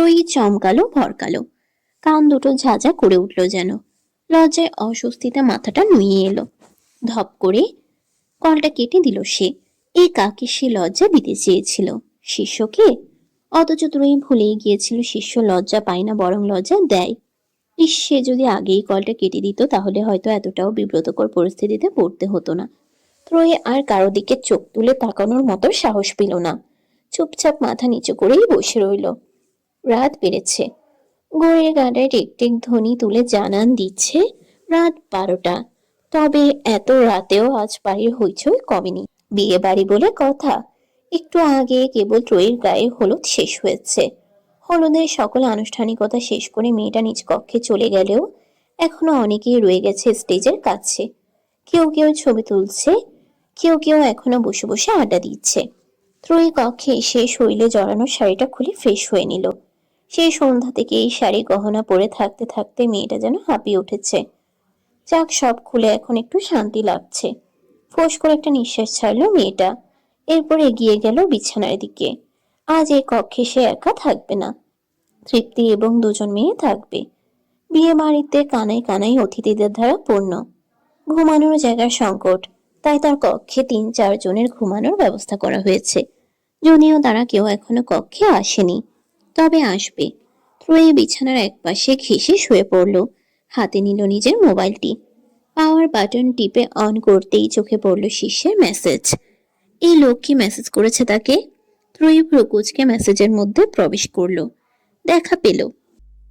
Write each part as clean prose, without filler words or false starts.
ত্রয়ী চমকালো ভরকালো, কান দুটো ঝাঁঝা করে উঠল যেন। লজ্জায় অস্বস্তিতে মাথাটা নুয়ে এলো। ধপ করে কলটা কেটে দিল সে। এই কাকে সে লজ্জা দিতে চেয়েছিল? শিষ্যকে? অথচ ত্রয়ী ভুলেই গিয়েছিল শিষ্য লজ্জা পায় না, বরং লজ্জা দেয়। সে যদি আগেই কলটা কেটে দিত তাহলে হয়তো এতটাও বিব্রতকর পরিস্থিতিতে পড়তে হতো না। ত্রয়ী আর কারো দিকে চোখ তুলে তাকানোর মতো সাহস পেল না। চুপচাপ মাথা নিচু করেই বসে রইল। রাত বেড়েছে। ঘড়ির কাঁটায় টিকটিক ধ্বনি তুলে জানান দিচ্ছে রাত 12টা। তবে এত রাতেও আজ বাড়ির হইচই কমেনি। বিয়ে বাড়ি বলে কথা। একটু আগে কেবল ত্রয়ীর গায়ে হলুদ শেষ হয়েছে। হলুদের সকল আনুষ্ঠানিকতা শেষ করে মেয়েটা নিজ কক্ষে চলে গেলেও এখনো অনেকেই রয়ে গেছে স্টেজের কাছে। কেউ কেউ ছবি তুলছে, কেউ কেউ এখনো বসে বসে আড্ডা দিচ্ছে। ত্রয়ী কক্ষে এসে শরীরে জড়ানো শাড়িটা খুলে ফ্রেশ হয়ে নিল। সেই সন্ধ্যা থেকে এই শাড়ি গহনা পরে থাকতে থাকতে মেয়েটা যেন হাঁপিয়ে উঠেছে। যাক, সব খুলে এখন একটু শান্তি লাগছে। ফোঁস করে একটা নিঃশ্বাস ছাড়লো মেয়েটা। এরপর এগিয়ে গেল বিছানার দিকে। আজ এই কক্ষে সে একা থাকবে না, তৃপ্তি এবং দুজন মেয়ে থাকবে। বিয়ে বাড়িতে কানায় কানায় অতিথিদের দ্বারা পূর্ণ। ঘুমানোর জায়গার সংকট, তাই তার কক্ষে 3-4 জনের ঘুমানোর ব্যবস্থা করা হয়েছে। যদিও তারা কেউ এখনো কক্ষে আসেনি, তবে আসবে। ত্রয়ী বিছানার একপাশে ঘেঁষে শুয়ে পড়ল। হাতে নিল নিজের মোবাইলটি। পাওয়ার বাটন টিপে অন করতেই চোখে পড়ল শিষ্যের মেসেজ। এই লোক কি মেসেজ করেছে তাকে? ত্রয়ী প্রকুচকে মেসেজের মধ্যে প্রবেশ করল। দেখা পেল।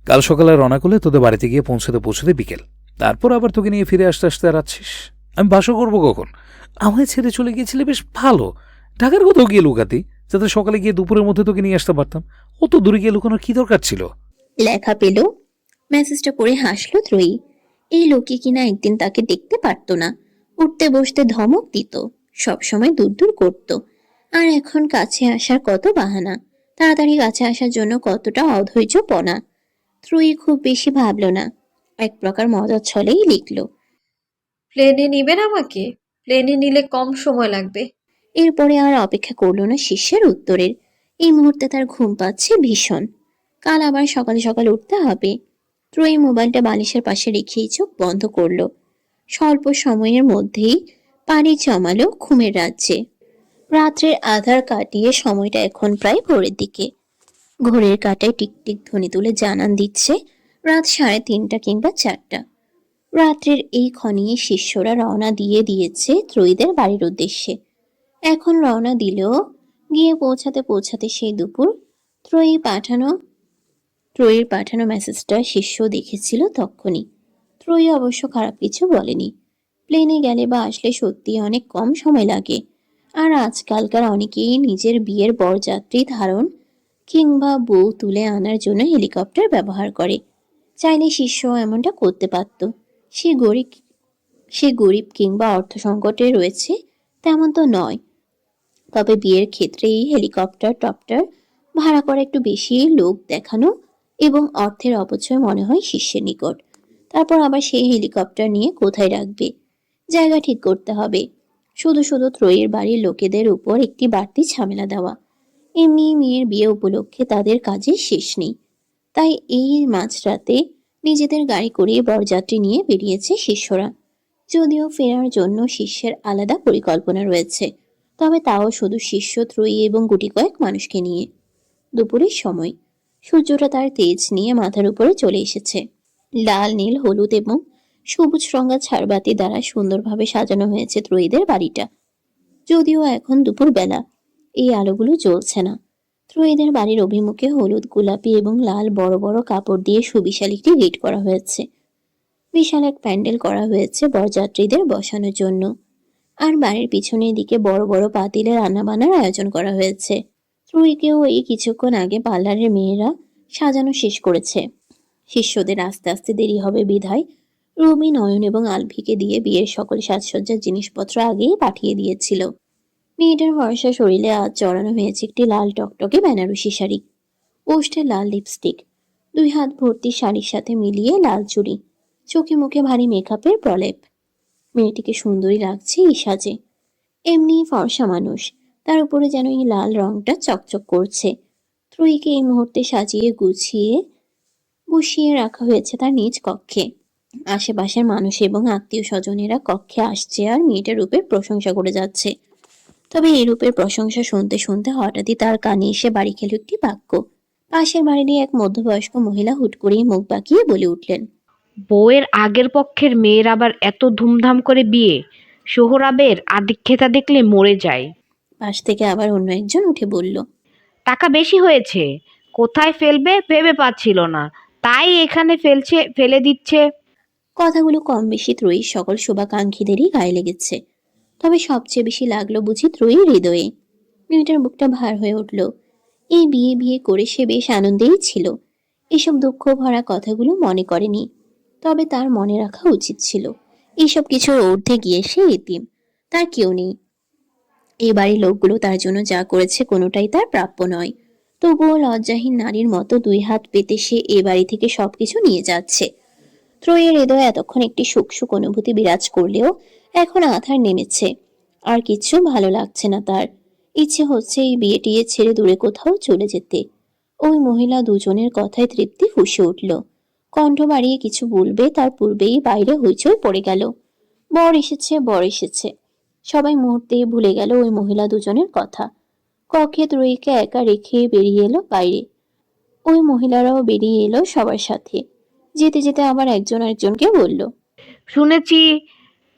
কাল সকালে রওনা করলে তোদের বাড়িতে গিয়ে পৌঁছতে পৌঁছতে বিকেল, তারপর আবার তোকে নিয়ে ফিরে আসতে আসতে রাখছিস। আমি বাসও করবো কখন? আমায় ছেড়ে চলে গিয়েছিলে বেশ ভালো। ঢাকার কোথাও গিয়ে লুকাতি, যাতে সকালে গিয়ে দুপুরের মধ্যে তোকে নিয়ে আসতে পারতাম। অত দূরে গিয়ে লুকানোর কি দরকার ছিল? লেখা পেল। মেসেজটা পড়ে হাসল ত্রয়ী। এই লোকে কিনা একদিন তাকে দেখতে পারত না, উঠতে বসতে ধমক দিত, সবসময় দূর দূর করত। আর এখন কাছে আসার কত বাহানা, তাড়াতাড়ি কাছে আসার জন্য কতটা অধৈর্যপনা। ত্রয়ী খুব বেশি ভাবল না, এক প্রকার মজার ছলেই লিখল। প্লেনে নিবেন আমাকে? প্লেনে নিলে কম সময় লাগবে। এরপরে আর অপেক্ষা করল না শিষ্যের উত্তরের। এই মুহূর্তে তার ঘুম পাচ্ছে ভীষণ। কাল আবার সকালে সকালে উঠতে হবে। ত্রয়ী মোবাইলটা বালিশের পাশে রেখেই চোখ বন্ধ করল। স্বল্প সময়ের মধ্যেই পাড়ি জমালো ঘুমের রাজ্যে। রাত্রের আধার কাটিয়ে সময়টা এখন প্রায় ভোরের দিকে। ঘড়ির কাঁটায় টিকটিক ধ্বনি তুলে জানান দিচ্ছে রাত 3:30 কিংবা 4টা। রাত্রের এই ক্ষণিয়ে শিষ্যরা রওনা দিয়ে দিয়েছে ত্রয়ীদের বাড়ির উদ্দেশ্যে। এখন রওনা দিলেও গিয়ে পৌঁছাতে পৌঁছাতে সেই দুপুর। ত্রয়ীর পাঠানো মেসেজটা শিষ্য দেখেছিল তক্ষুনি। ত্রয়ী অবশ্য খারাপ কিছু বলেনি। প্লেনে গেলে বা আসলে সত্যি অনেক কম সময় লাগে। আর আজকালকার অনেকেই নিজের বিয়ের বরযাত্রী ধারণ কিংবা বউ তুলে আনার জন্য হেলিকপ্টার ব্যবহার করে। চাইলে শিষ্য এমনটা করতে পারত। সে গরিব সে গরিব কিংবা অর্থ সংকটে রয়েছে তেমন তো নয়। তবে বিয়ের ক্ষেত্রে এই হেলিকপ্টার টপ্টার ভাড়া করা একটু বেশি লোক দেখানো এবং অর্থের অপচয় মনে হয় শিষ্যের নিকট। তারপর আবার সেই হেলিকপ্টার নিয়ে কোথায় রাখবে, জায়গা ঠিক করতে হবে। শুধু শুধু ত্রয়ীর বাড়ির লোকেদের উপর একটি বাড়তি ঝামেলা দেওয়া। এমনি মেয়ের বিয়ে উপলক্ষে তাদের কাজে শেষ নেই। তাই এই মাঝরাতে নিজেদের গাড়ি করে বরযাত্রী নিয়ে বেরিয়েছে শিষ্যরা। যদিও ফেরার জন্য শিষ্যের আলাদা পরিকল্পনা রয়েছে, তবে তাও শুধু শিষ্য, ত্রয়ী এবং গুটি কয়েক মানুষকে নিয়ে। দুপুরের সময় সূর্যটা তার তেজ নিয়ে মাথার উপরে চলে এসেছে। লাল, নীল, হলুদ এবং সবুজ রঙা ঝাড়বাতি দ্বারা সুন্দরভাবে সাজানো হয়েছে ত্রয়ীদের বাড়িটা। যদিও এখন দুপুর বেলা, এই আলোগুলো জ্বলছে না। ত্রয়ীদের বাড়ির অভিমুখে হলুদ, গোলাপি এবং লাল বড় বড় কাপড় দিয়ে সুবিশাল একটি গেট করা হয়েছে। বিশাল এক প্যান্ডেল করা হয়েছে বরযাত্রীদের বসানোর জন্য। আর বাড়ির পিছনের দিকে বড় বড় পাতিলে রান্নাবান্নার আয়োজন করা হয়েছে। ত্রয়ীকেও এই কিছুক্ষণ আগে পার্লারের মেয়েরা সাজানো শেষ করেছে। শিষ্যদের আস্তে আস্তে দেরি হবে বিধায় রুমি, নয়ন এবং আলভিকে দিয়ে বিয়ের সকল সাজসজ্জার জিনিসপত্র আগেই পাঠিয়ে দিয়েছিল। মেয়েটার ফর্সা শরীরে আজ চড়ানো হয়েছে একটি লাল টকটকে বেনারসি শাড়ি, ওষ্ঠে লাল লিপস্টিক, 2 হাত ভর্তি শাড়ির সাথে মিলিয়ে লাল চুড়ি, চোখে মুখে ভারী মেকআপের প্রলেপ। মেয়েটিকে সুন্দরী লাগছে এই সাজে। এমনি ফর্সা মানুষ, তার উপরে যেন এই লাল রংটা চকচক করছে। ত্রয়ীকে এই মুহূর্তে সাজিয়ে গুছিয়ে বসিয়ে রাখা হয়েছে তার নিজ কক্ষে। আশেপাশের মানুষ এবং আত্মীয় স্বজনেরা কক্ষে আসছে আর মেয়েটার রূপের প্রশংসা করে যাচ্ছে। তবে এই রূপের প্রশংসা শুনতে শুনতে হঠাৎই তার কানে এসে বাড়ি খেল একটি বাক্য। পাশের বাড়িরই এক মধ্যবয়স্ক মহিলা হুট করেই মুখ বাঁকিয়ে বলে উঠলেন, বউয়ের আগের পক্ষের মেয়ের আবার এত ধুমধাম করে বিয়ে! সোহরাবের আদিক্ষেতা দেখলে মরে যায়। পাশ থেকে আবার অন্য একজন উঠে বলল, টাকা বেশি হয়েছে, কোথায় ফেলবে ভেবে পাচ্ছিল না, তাই এখানে ফেলে দিচ্ছে। কথাগুলো কম বেশি ত্রয়ীর সকল শুভাকাঙ্ক্ষীদেরই গায়ে লেগেছে। তবে সবচেয়ে বেশি লাগলো বুঝি ত্রয়ীর হৃদয়ে। মেয়েটার বুকটা ভার হয়ে উঠল। এই বিয়ে বিয়ে করে সে বেশ আনন্দেই ছিল। এসব দুঃখ ভরা কথাগুলো মনে করেনি। তবে তার মনে রাখা উচিত ছিল, এইসব কিছুর ঊর্ধ্বে গিয়ে সে এতিম, তার কেউ নেই। এই বাড়ির লোকগুলো তার জন্য যা করেছে কোনোটাই তার প্রাপ্য নয়। তবুও লজ্জাহীন নারীর মতো দুই হাত পেতে সে এ বাড়ি থেকে সবকিছু নিয়ে যাচ্ছে। ত্রয়ীর হৃদয়ে এতক্ষণ একটি সুখ সুখ অনুভূতি বিরাজ করলেও এখন আধার নেমেছে। আর কিছু ভালো লাগছে না তার। ইচ্ছে হচ্ছে এই বিয়ে টিয়ে ছেড়ে দূরে কোথাও চলে যেতে। ওই মহিলা দুজনের কথায় তৃপ্তি ফুঁসে উঠল। কণ্ঠ বাড়িয়ে কিছু বলবে তার পূর্বেই বাইরে হইচই পড়ে গেল। বর এসেছে, বর এসেছে। সবাই মুহূর্তেই ভুলে গেল ওই মহিলা দুজনের কথা। কক্ষে ত্রয়ীকে একা রেখে বেরিয়ে এলো বাইরে। ওই মহিলারাও বেরিয়ে এলো সবার সাথে। যেতে যেতে আবার একজন আরেকজনকে বলল, শুনেছি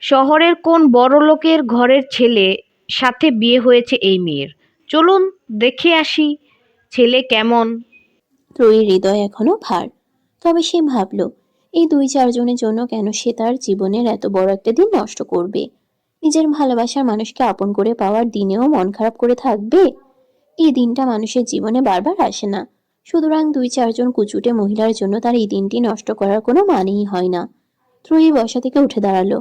শহরের কোন বড় লোকের ঘরের ছেলে সাথে বিয়ে হয়েছে এই মেয়ের। চলুন দেখে আসি ছেলে কেমন। ত্রয়ীর হৃদয় এখনো ভার। তবে সে ভাবল, এই দুই চারজনের জন্য কেন সে তার জীবনের এত বড় একটা দিন নষ্ট করবে? নিজের ভালোবাসার মানুষকে আপন করে পাওয়ার দিনেও মন খারাপ করে থাকবে? এই দিনটা মানুষের জীবনে বারবার আসে না। সুতরাং দুই চারজন কুচুটে মহিলার জন্য তার এই দিনটি নষ্ট করার কোনো মানেই হয় না। ত্রয়ী বসা থেকে উঠে দাঁড়ালো।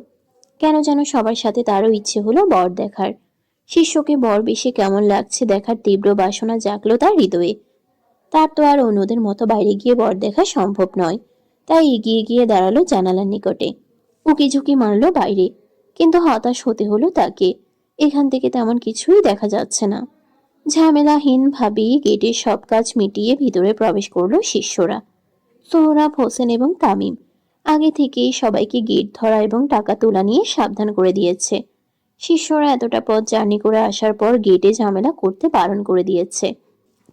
কেন যেন সবার সাথে তারও ইচ্ছে হলো বর দেখার। শিষ্যকে বর বেশে কেমন লাগছে দেখার তীব্র বাসনা জাগলো তার হৃদয়ে। তার তো আর অন্যদের মতো বাইরে গিয়ে বর দেখা সম্ভব নয়। তাই এগিয়ে গিয়ে দাঁড়ালো জানালার নিকটে। উকি ঝুঁকি মারলো বাইরে। কিন্তু হতাশ হতে হলো তাকে। এখান থেকে তেমন কিছুই দেখা যাচ্ছে না। ঝামেলাহীন ভাবেই গেটের সব কাজ মিটিয়ে ভিতরে প্রবেশ করলো শিষ্যরা। সোহরাব হোসেন এবং তামিম আগে থেকেই সবাইকে গেট ধরা এবং টাকা তোলা নিয়ে সাবধান করে দিয়েছে। শিষ্যরা এতটা পথ জার্নি করে আসার পর গেটে ঝামেলা করতে বারণ করে দিয়েছে।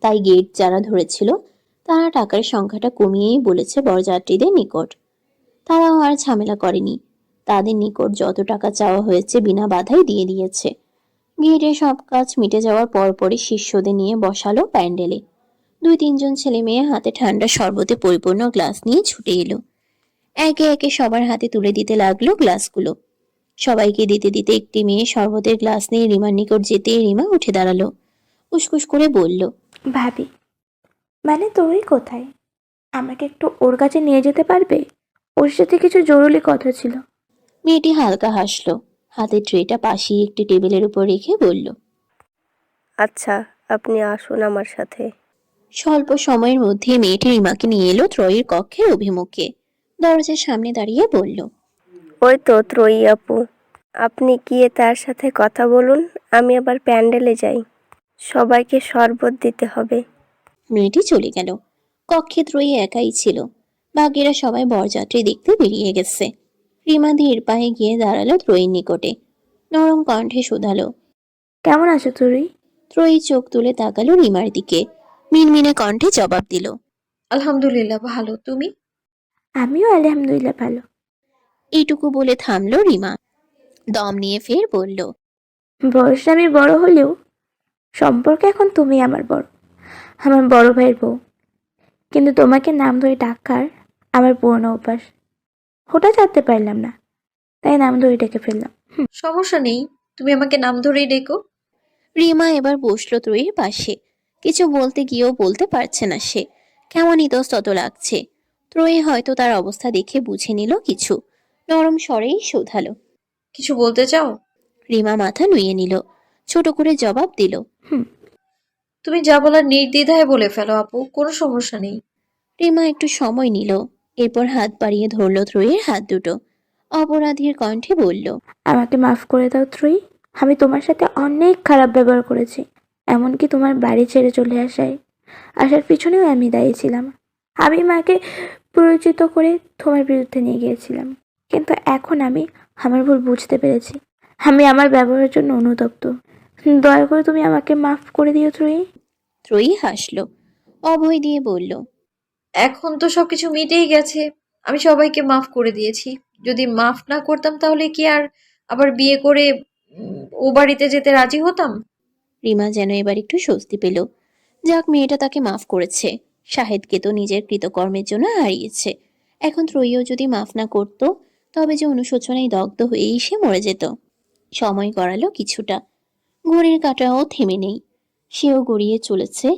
তাই গেট যারা ধরেছিল তারা টাকার সংখ্যাটা কমিয়েই বলেছে বরযাত্রীদের নিকট। তারাও আর ঝামেলা করেনি। তাদের নিকট যত টাকা চাওয়া হয়েছে বিনা বাধাই দিয়ে দিয়েছে। গেটে সব কাজ মিটে যাওয়ার পরপরই শিষ্যদের নিয়ে বসালো প্যান্ডেলে। দুই তিনজন ছেলে মেয়ে হাতে ঠান্ডা শরবতে পরিপূর্ণ গ্লাস নিয়ে ছুটে এলো। একে একে সবার হাতে তুলে দিতে লাগলো গ্লাসগুলো। সবাইকে দিতে দিতে একটি মেয়ে শরবতের গ্লাস নিয়ে রিমার নিকট যেতে রিমা উঠে দাঁড়ালো। উসকুস করে বলল, ভাবি, মানে তুই কোথায়? আমাকে একটু ওর কাছে নিয়ে যেতে পারবে? ওর সাথে কিছু জরুরি কথা ছিল। মেয়েটি হালকা হাসলো। হাতের ট্রেটা পাশেই একটি টেবিলের উপর রেখে বলল, আচ্ছা, আপনি আসুন আমার সাথে। স্বল্প সময়ের মধ্যে মেয়েটি রিমাকে নিয়ে এলো ত্রয়ীর কক্ষের অভিমুখে। দরজার সামনে দাঁড়িয়ে বলল, ওই তো ত্রয়ী আপু, আপনি গিয়ে তার সাথে কথা বলুন, আমি আবার প্যান্ডেলে যাই। সবাইকে শরবত দিতে হবে। মেয়েটি চলে গেল। কক্ষে ত্রয়ী একাই ছিল। বাকিরা সবাই বরযাত্রী দেখতে বেরিয়ে গেছে। রিমা ধীর পায়ে গিয়ে দাঁড়ালো ত্রয়ীর নিকটে। নরম কণ্ঠে শোধালো। কেমন আছো তুই? ত্রয়ী চোখ তুলে তাকালো রিমার দিকে। মিনমিনে কণ্ঠে জবাব দিল, আলহামদুলিল্লাহ ভালো, তুমি? আমিও আলহামদুলিল্লাহ ভালো। এইটুকু বলে থামলো রিমা। দম নিয়ে ফের বলল, বয়সে আমি বড় হলেও সম্পর্কে এখন তুমি আমার বড়, আমার বড় ভাইয়ের বউ। কিন্তু তোমাকে নাম ধরে ডাকার আমার পুরনো অভ্যাস। হঠাৎ ছাড়তে পারলাম না, তাই নাম ধরে ডেকে ফেললাম। সমস্যা নেই, তুমি আমাকে নাম ধরেই ডেকো। রিমা এবার বসলো ত্রয়ীর পাশে। কিছু বলতে গিয়েও বলতে পারছে না সে। কেমন ইতস্তত লাগছে। ত্রয়ী হয়তো তার অবস্থা দেখে বুঝে নিল কিছু। নরম স্বরেই শোধালো। কিছু বলতে চাও? রিমা মাথা নুইয়ে নিল। ছোট করে জবাব দিল, তুমি যা বলার নির্দ্বিধায় বলে ফেলো আপু, কোনো সমস্যা নেই। রিমা একটু সময় নিল। এরপর হাত বাড়িয়ে ধরল ত্রয়ীর হাত দুটো। অপরাধীর কণ্ঠে বলল, আমাকে মাফ করে দাও ত্রয়ী। আমি তোমার সাথে অনেক খারাপ ব্যবহার করেছি, এমনকি তোমার বাড়ি ছেড়ে চলে আসায়। আসার পিছনেও আমি দায়ী ছিলাম। আমি মাকে পরিচিত করে তোমার বিরুদ্ধে নিয়ে গিয়েছিলাম, কিন্তু এখন আমি আমার ভুল বুঝতে পেরেছি। আমি আমার ব্যবহারের জন্য অনুতপ্ত। দয়া করে তুমি আমাকে মাফ করে দিও ত্রয়ী। ত্রয়ী হাসলো, অভয় দিয়ে বলল, এখন তো সবকিছু মিটেই গেছে। আমি সবাইকে মাফ করে দিয়েছি। যদি মাফ না করতাম তাহলে কি আর আবার বিয়ে করে ও বাড়িতে যেতে রাজি হতাম? রিমা যেন এবার একটু স্বস্তি পেল। যাক, মেয়েটা তাকে মাফ করেছে। শাহেদকে তো নিজের কৃতকর্মের জন্য হারিয়েছে। এখন ত্রয়ীও যদি মাফ না করত, তবে যে অনুশোচনায় দগ্ধ হয়েই সে মরে যেত। সময় গড়ালো কিছুটা, ঘড়ির কাঁটাও থেমে নেই, সেও গড়িয়ে চলেছে।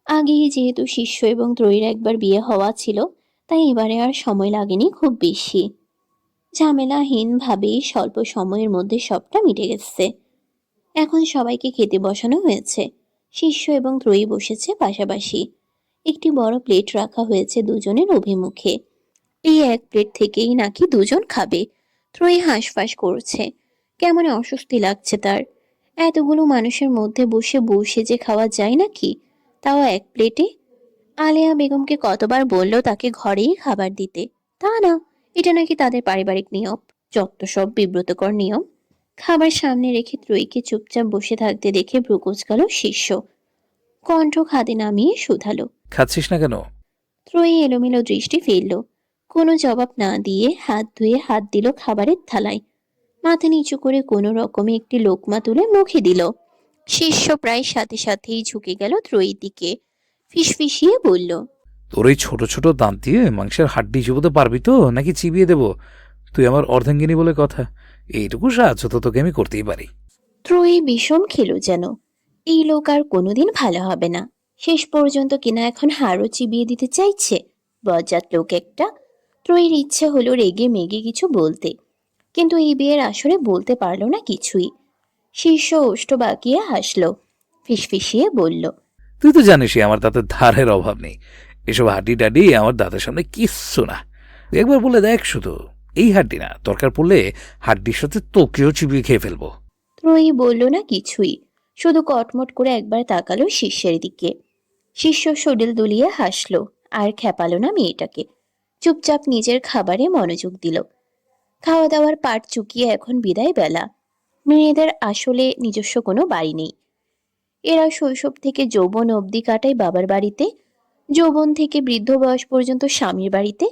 আগেই যেহেতু শিষ্য এবং ত্রয়ীর একবার বিয়ে হওয়া ছিল, তাই এবারে আর সময় লাগেনি খুব বেশি। ঝামেলাহীনভাবেই স্বল্প সময়ের মধ্যে সবটা মিটে গেছে। এখন সবাইকে খেতে বসানো হয়েছে। শিষ্য এবং ত্রয়ী বসেছে পাশাপাশি। একটি বড় প্লেট রাখা হয়েছে দুজনের অভিমুখে। এই এক প্লেট থেকেই নাকি দুজন খাবে। ত্রয়ী হাঁসফাঁস করছে, কেমন অস্বস্তি লাগছে তার। এতগুলো মানুষের মধ্যে বসে বসে যে খাওয়া যায় নাকি, তাও এক প্লেটে। আলেয়া বেগমকে কতবার বলল তাকে ঘরেই খাবার দিতে, তা না, এটা নাকি তাদের পারিবারিক নিয়ম। যত সব বিব্রতকর নিয়ম। খাবার সামনে রেখে ত্রয়ীকে চুপচাপ বসে থাকতে দেখে ভ্রু কুঁচকাল শিষ্য। কণ্ঠ খাদে নামিয়ে শুধালো, খাচ্ছিস না কেন? ত্রয়ী এলোমেলো দৃষ্টি ফেলল। কোনো জবাব না দিয়ে হাত ধুয়ে হাত দিল খাবারের থালায়। মাথা নিচু করে কোনো রকমে একটি লোকমা তুলে মুখে দিল। শিষ্য প্রায় সাথে সাথেই ঝুঁকে গেল ত্রয়ীর দিকে, ফিসফিসিয়ে বলল, তোর এই ছোট ছোট দাঁত দিয়ে মাংসের হাড্ডি চিবোতে পারবি তো, নাকি চিবিয়ে দেবো? তুই আমার অর্ধাঙ্গিনী বলে কথা। এইটুকু সাহায্য তো তোকে আমি করতেই পারি। ত্রয়ী বিষম খেলো যেন। এই লোক আর কোনোদিন ভালো হবে না। শেষ পর্যন্ত কিনা এখন হাড়ও চিবিয়ে দিতে চাইছে। বজ্জাত লোক একটা। ত্রয়ীর ইচ্ছে হলো রেগে মেগে কিছু বলতে, কিন্তু এই বিয়ের আসরে বলতে পারলো না কিছুই। শীর্ষ ওষ্ঠ বাঁকিয়ে হাসলো, ফিসফিসিয়ে বলল, তুই তো জানিসই আমার দাঁতের ধারের অভাব নেই। এসব হাড্ডি টাড্ডি আমার দাঁতের সামনে কিচ্ছু না। তুই একবার বলে দেখ শুধু, এই হাড্ডি না, দরকার পড়লে হাড্ডির সাথে তোকেও চিবিয়ে খেয়ে ফেলবো। ত্রয়ী বলল না কিছুই, শুধু কটমট করে একবার তাকালো শিষ্যের দিকে। শিষ্য শরীর দুলিয়ে হাসলো, আর খেপালো না মেয়েটাকে। চুপচাপ নিজের খাবারে মনোযোগ দিল। খাওয়া দাওয়ার পাট চুকিয়ে এখন বিদায় বেলা। মেয়েদের আসলে নিজস্ব কোনো বাড়ি নেই। এরা শৈশব থেকে যৌবন অবধি কাটায় বাবার বাড়িতে, যৌবন থেকে বৃদ্ধ বয়স পর্যন্ত স্বামীর বাড়িতে,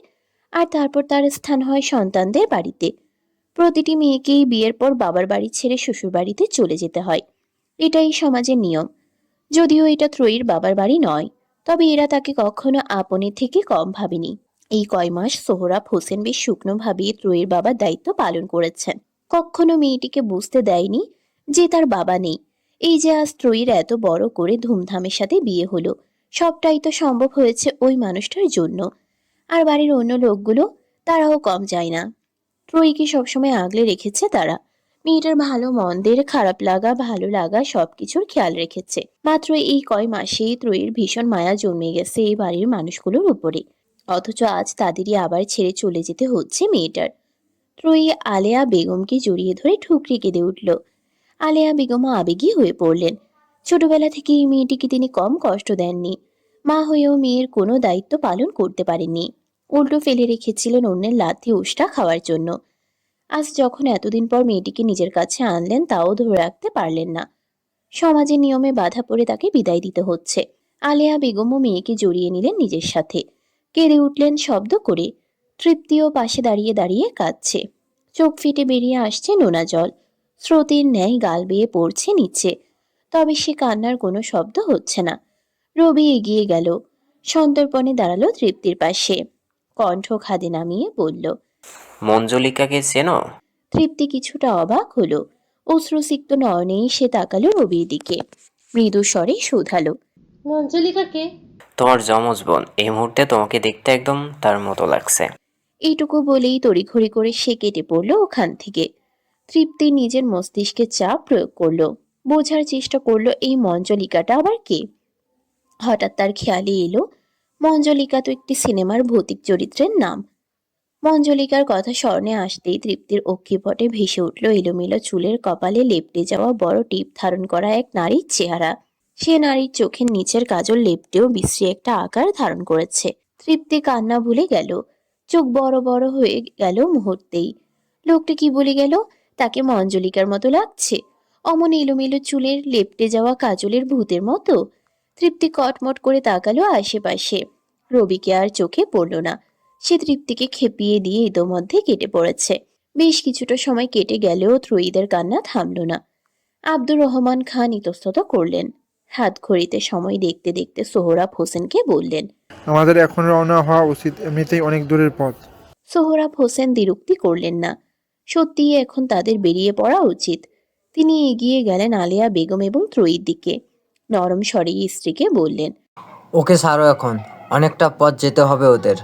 আর তারপর তার স্থান হয় সন্তানদের বাড়িতে। প্রতিটি মেয়েকেই বিয়ের পর বাবার বাড়ি ছেড়ে শ্বশুর বাড়িতে চলে যেতে হয়। এটাই সমাজের নিয়ম। যদিও এটা ত্রয়ীর বাবার বাড়ি নয়, তবে এরা তাকে কখনো আপনে থেকে কম ভাবেনি। এই কয় মাস সোহরাব হোসেন বেশ শুকনোভাবে ত্রয়ীর বাবার দায়িত্ব পালন করেছেন। কখনো মেয়েটিকে বুঝতে দেয়নি যে তার বাবা নেই। এই যে আজ ত্রয়ীর এত বড় করে ধুমধামের সাথে বিয়ে হলো, সবটাই তো সম্ভব হয়েছে ওই মানুষটার জন্য। আর বাড়ির অন্য লোকগুলো, তারাও কম যায় না। ত্রয়ীকে সবসময় আগলে রেখেছে তারা। মেয়েটার ভালো মন্দের, খারাপ লাগা ভালো লাগা সবকিছুর খেয়াল রেখেছে। মাত্র এই কয় মাসেই ত্রয়ীর ভীষণ মায়া জন্মে গেছে এই বাড়ির মানুষগুলোর উপরে। অথচ আজ তাদেরই আবার ছেড়ে চলে যেতে হচ্ছে মেয়েটার। ত্রয়ী আলেয়া বেগমকে জড়িয়ে ধরে ঠুকরে কেঁদে উঠল। আলেয়া বেগমও আবেগী হয়ে পড়লেন। ছোটবেলা থেকে এই মেয়েটিকে তিনি কম কষ্ট দেননি। মা হয়েও মেয়ের কোনো দায়িত্ব পালন করতে পারেননি। উল্টো ফেলে রেখেছিলেন অন্যের লাথি উষ্টা খাওয়ার জন্য। আজ যখন এতদিন পর মেয়েটিকে নিজের কাছে আনলেন, তাও ধরে রাখতে পারলেন না। সমাজের নিয়মে বাধা পড়ে তাকে বিদায় দিতে হচ্ছে। আলেয়া বেগমও মেয়েকে জড়িয়ে নিলেন নিজের সাথে। কেঁদে উঠলেন শব্দ করে। তৃপ্তিও পাশে দাঁড়িয়ে দাঁড়িয়ে কাঁদছে। চোখ ফেটে বেরিয়ে আসছে নোনা জল। স্রোতের ন্যায় গাল বেয়ে পড়ছে নিচে। তবে সে কান্নার কোনো শব্দ হচ্ছে না। রবি এগিয়ে গেল, সন্তর্পণে দাঁড়ালো তৃপ্তির পাশে। কণ্ঠ খাদে নামিয়ে বলল, মঞ্জলিকাকে চেনো? তৃপ্তি কিছুটা অবাক হলো। অশ্রুসিক্ত নয়নেই সে তাকালো রবির দিকে। মৃদু স্বরে শুধালো, মঞ্জলিকাকে? তোমার যমজ বোন। এই মুহূর্তে তোমাকে দেখতে একদম তার মতো লাগছে। এইটুকু বলেই তড়িঘড়ি করে সে কেটে পড়লো ওখান থেকে। তৃপ্তি নিজের মস্তিষ্কে চাপ প্রয়োগ করলো, বোঝার চেষ্টা করলো এই মঞ্জলিকাটা আবার কে। হঠাৎ তার খেয়ালে এলো, মঞ্জলিকা তো একটি সিনেমার ভৌতিক চরিত্রের নাম। মঞ্জলিকার কথা স্মরণে আসতেই তৃপ্তির অক্ষিপটে ভেসে উঠল এলোমেলো চুলের কপালে লেপটে যাওয়া বড় টিপ ধারণ করা এক নারীর চেহারা। সে নারীর চোখের নিচের কাজল লেপটেও বিশ্রী একটা আকার ধারণ করেছে। তৃপ্তি কান্না ভুলে গেল, চোখ বড় বড় হয়ে গেল মুহূর্তেই। লোকটা কি বলে গেল? তাকে মঞ্জলিকার মতো লাগছে, অমন এলোমেলো চুলের লেপটে যাওয়া কাজলের ভূতের মতো। তৃপ্তি কটমট করে তাকালো আশেপাশে। রবিকে আর চোখে পড়ল না। সে তৃপ্তিকে খেপিয়ে দিয়ে ইতোমধ্যে কেটে পড়েছে। বেশ কিছুটা সময় কেটে গেলেও ত্রয়ীদের কান্না থামল না। আব্দুর রহমান খান ইতস্তত করলেন। হাত ঘড়িতে সময় দেখতে দেখতে সোহরাব হোসেনকে বললেন। আমাদের এখন রওনা হওয়া উচিত, এমনিতেই অনেক দূরের পথ। সোহরাব হোসেন দ্বিরুক্তি করলেন না। সত্যিই এখন তাদের বেরিয়ে পড়া উচিত। তিনি এগিয়ে গেলেন আলেয়া বেগম এবং ত্রয়ীর দিকে। নরম স্বরে স্ত্রীকে বললেন। ওকে ছাড়ো, এখন অনেকটা পথ যেতে হবে ওদের।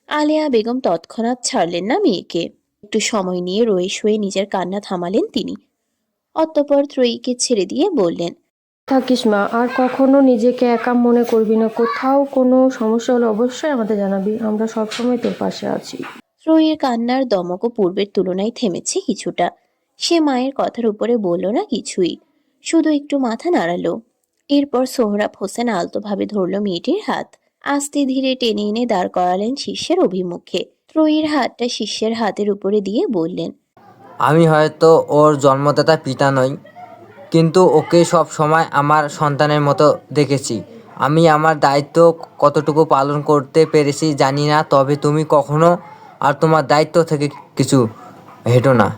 আলেয়া বেগম তৎক্ষণাৎ ছাড়লেন না মেয়েকে। একটু সময় নিয়ে রয়ে শুয়ে নিজের কান্না থামালেন তিনি। অতঃপর ত্রয়ীকে ছেড়ে দিয়ে বললেন। থাকিস মা, আর কখনো নিজেকে একা মনে করবি না। কোথাও কোনো সমস্যা হলে অবশ্যই আমাদের জানাবি, আমরা সবসময় তোর পাশে আছি। ত্রয়ীর কান্নার দমকও পূর্বের তুলনায় থেমেছে কিছুটা। সে মায়ের কথার উপরে বলল না কিছুই, শুধু একটু মাথা নাড়ালো। এরপর সোহরাব হোসেন আলতোভাবে ধরল মেয়েটির হাত। আস্তে ধীরে টেনে এনে দাঁড় করালেন শিষ্যের অভিমুখে। ত্রয়ীর হাতটা শিষ্যের হাতের উপরে দিয়ে বললেন। আমি হয়তো ওর জন্মদাতা পিতা নই, কিন্তু ওকে সব সময় আমার সন্তানের মতো দেখেছি। আমি আমার দায়িত্ব কতটুকু পালন করতে পেরেছি জানি না, তবে তুমি কখনো আর তোমার দায়িত্ব থেকে কিছু হেঁটো না।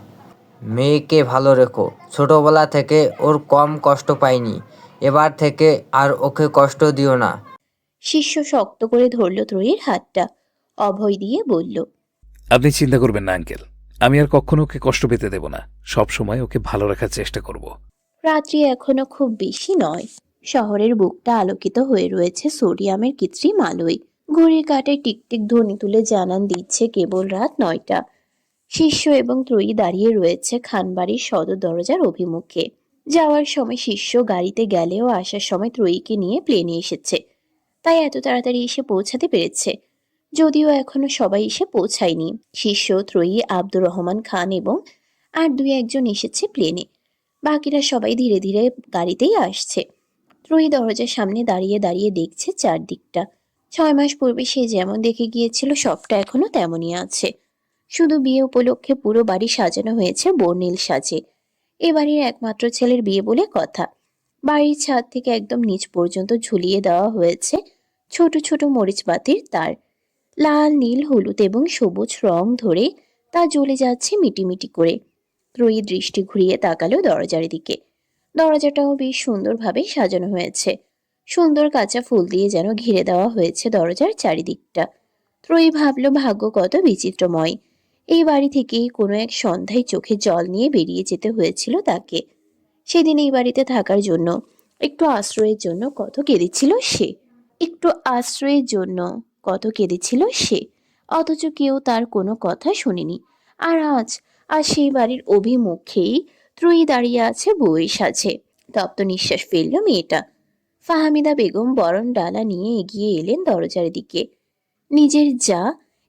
মেয়েকে ভালো রেখো। ছোটবেলা থেকে ওর কম কষ্ট পাইনি, এবার থেকে আর ওকে কষ্ট দিও না। শিষ্য শক্ত করে ধরল ত্রয়ীর হাতটা, অভয় দিয়ে বলল। আপনি চিন্তা করবেন না আঙ্কেল, আমি আর কখনো ওকে কষ্ট পেতে দেব না। সব সময় ওকে ভালো রাখার চেষ্টা করব। রাত্রি এখনো খুব বেশি নয়। শহরের বুকটা আলোকিত হয়ে রয়েছে সোডিয়ামের কৃত্রিম আলোয়। ঘড়ির কাঁটায় টিকটিক ধ্বনি তুলে জানান দিচ্ছে কেবল রাত 9টা। শিষ্য এবং ত্রয়ী দাঁড়িয়ে রয়েছে খানবাড়ির সদর দরজার অভিমুখে। যাওয়ার সময় শিষ্য গাড়িতে গেলেও আসার সময় ত্রয়ীকে নিয়ে প্লেনে এসেছে, তাই এত তাড়াতাড়ি এসে পৌঁছাতে পেরেছে। যদিও এখনো সবাই এসে পৌঁছায়নি। শিষ্য, ত্রয়ী, আব্দুর রহমান খান এবং আর 2-1 জন এসেছে প্লেনে। বাকিরা সবাই ধীরে ধীরে গাড়িতেই আসছে। ত্রয়ী দরজার সামনে দাঁড়িয়ে দাঁড়িয়ে দেখছে চারদিকটা। 6 মাস পূর্বে সে যেমন দেখে গিয়েছিল সবটা এখনো তেমনই আছে। শুধু বিয়ে উপলক্ষে পুরো বাড়ি সাজানো হয়েছে বর্ণিল সাজে। এ বাড়ির একমাত্র ছেলের বিয়ে বলে কথা। বাড়ির ছাদ থেকে একদম নিচ পর্যন্ত ঝুলিয়ে দেওয়া হয়েছে ছোট ছোট মরিচ বাতির তার। লাল, নীল, হলুদ এবং সবুজ রং ধরে তা জ্বলে যাচ্ছে মিটিমিটি করে। ত্রয়ী দৃষ্টি ঘুরিয়ে তাকালো দরজার দিকে। দরজাটাও বেশ সুন্দরভাবে সাজানো হয়েছে। সুন্দর কাঁচা ফুল দিয়ে যেন ঘিরে দেওয়া হয়েছে দরজার চারিদিকটা। ত্রয়ী ভাবল ভাগ্য কত বিচিত্রময়। এই বাড়ি থেকেই কোনো এক সন্ধ্যায় চোখে জল নিয়ে বেরিয়ে যেতে হয়েছিল তাকে। সেদিন এই বাড়িতে থাকার জন্য, একটু আশ্রয়ের জন্য কত কেঁদেছিল সে। একটু আশ্রয়ের জন্য কত কেঁদেছিল সে। অথচ কেউ তার কোনো কথা শুনেনি। আর আজ সেই বাড়ির অভিমুখেই ত্রয়ী দাঁড়িয়ে আছে বউয়ের সাজে। তপ্ত নিঃশ্বাস ফেলল মেয়েটা। ফাহমিদা বেগম বরণ ডালা নিয়ে এগিয়ে এলেন দরজার দিকে। নিজের জা